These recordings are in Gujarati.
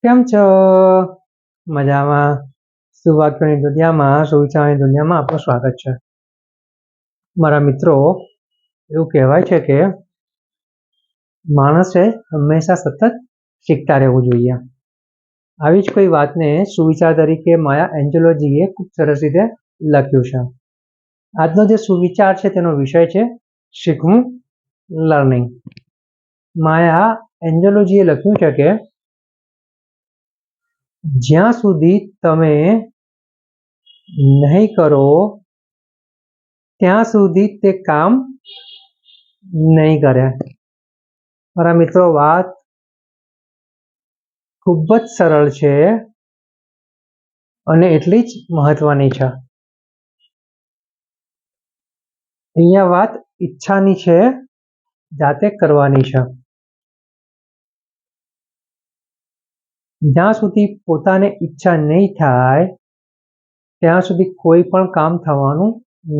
કેમ છો? મજામાં? સુવાક્યોની દુનિયામાં, સુવિચારની દુનિયામાં આપનું સ્વાગત છે. મારા મિત્રો, એવું કહેવાય છે કે માણસે હંમેશા સતત શીખતા રહેવું જોઈએ. આવી જ કોઈ વાતને સુવિચાર તરીકે માયા એન્જેલોજીએ ખૂબ સરસ રીતે લખ્યું છે. આજનો જે સુવિચાર છે તેનો વિષય છે શીખવું, લર્નિંગ. માયા એન્જેલોજીએ લખ્યું છે કે જ્યાં સુધી તમે નહીં કરો ત્યાં સુધી તે કામ નહીં કરે. મારા મિત્રો, વાત ખૂબ જ સરળ છે અને એટલી જ મહત્વની છે. અહીંયા વાત ઈચ્છાની છે, જાતે કરવાની છે. જ્યાં સુધી પોતાને ઈચ્છા નહીં થાય ત્યાં સુધી કોઈ પણ કામ થવાનું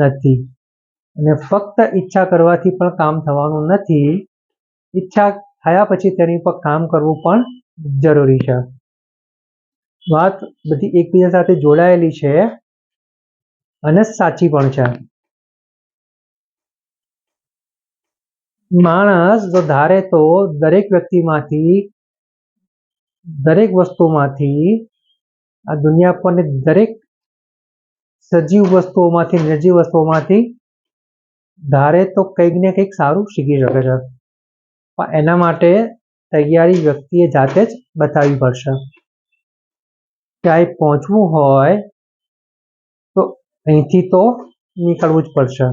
નથી. અને ફક્ત ઈચ્છા કરવાથી પણ કામ થવાનું નથી. ઈચ્છા થયા પછી તેની પર કામ કરવું પણ જરૂરી છે. વાત બધી એકબીજા સાથે જોડાયેલી છે અને સાચી પણ છે. માણસ જો ધારે તો દરેક વ્યક્તિમાંથી, દરેક વસ્તુમાંથી, આ દુનિયા પરની દરેક સજીવ વસ્તુઓમાંથી, નિર્જીવ વસ્તુઓમાંથી ધારે તો કંઈક ને કંઈક સારું શીખી શકે છે. પણ એના માટે તૈયારી વ્યક્તિએ જાતે જ બતાવવી પડશે. ક્યાંય પહોંચવું હોય તો અહીંથી તો નીકળવું જ પડશે.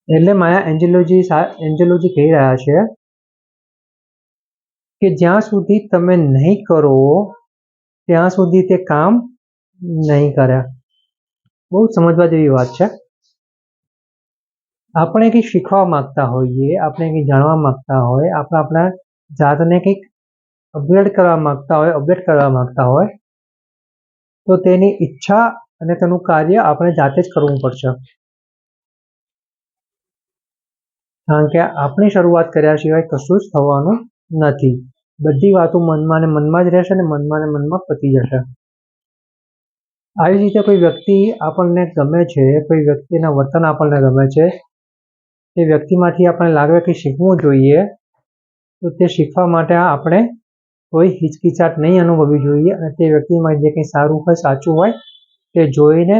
એટલે માયા એન્જેલોજી કહી રહ્યા છે કે જ્યાં સુધી તમે નહીં કરો ત્યાં સુધી તે કામ નહીં કરે. બહુ સમજવા જેવી વાત છે. આપણે કંઈક શીખવા માંગતા હોઈએ, આપણે કંઈક જાણવા માંગતા હોય, આપણે આપણા જાતને કંઈક અપગ્રેડ કરવા માંગતા હોય તો તેની ઈચ્છા અને તેનું કાર્ય આપણે જાતે જ કરવું પડશે. કારણ કે આપણી શરૂઆત કર્યા સિવાય કશું જ થવાનું નથી. બધી વાતો મનમાં ને મનમાં જ રહેશે અને મનમાં ને મનમાં પતી જશે. આવી રીતે કોઈ વ્યક્તિ આપણને ગમે છે, કોઈ વ્યક્તિના વર્તન આપણને ગમે છે, તે વ્યક્તિમાંથી આપણને લાગે કે શીખવું જોઈએ, તો તે શીખવા માટે આપણે કોઈ હિચકિચાટ નહીં અનુભવવી જોઈએ અને તે વ્યક્તિમાં જે કંઈ સારું હોય, સાચું હોય તે જોઈને,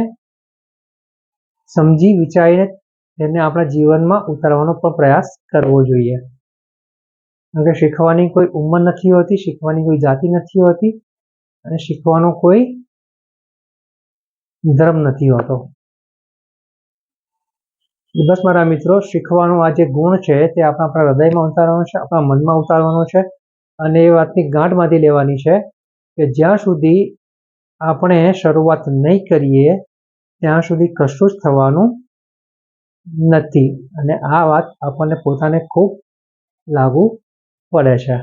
સમજી વિચારીને તેને આપણા જીવનમાં ઉતારવાનો પણ પ્રયાસ કરવો જોઈએ. કારણ કે શીખવાની કોઈ ઉંમર નથી હોતી, શીખવાની કોઈ જાતિ નથી હોતી અને શીખવાનો કોઈ ધર્મ નથી હોતો. બસ મારા મિત્રો, શીખવાનો આ જે ગુણ છે તે આપણા હૃદયમાં ઉતારવાનો છે, આપણા મનમાં ઉતારવાનો છે અને એ વાતની ગાંઠ બાંધી લેવાની છે કે જ્યાં સુધી આપણે શરૂઆત નહીં કરીએ ત્યાં સુધી કશું જ થવાનું નથી. અને આ વાત આપણને પોતાને ખૂબ લાગુ પડે છે.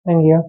Thank you.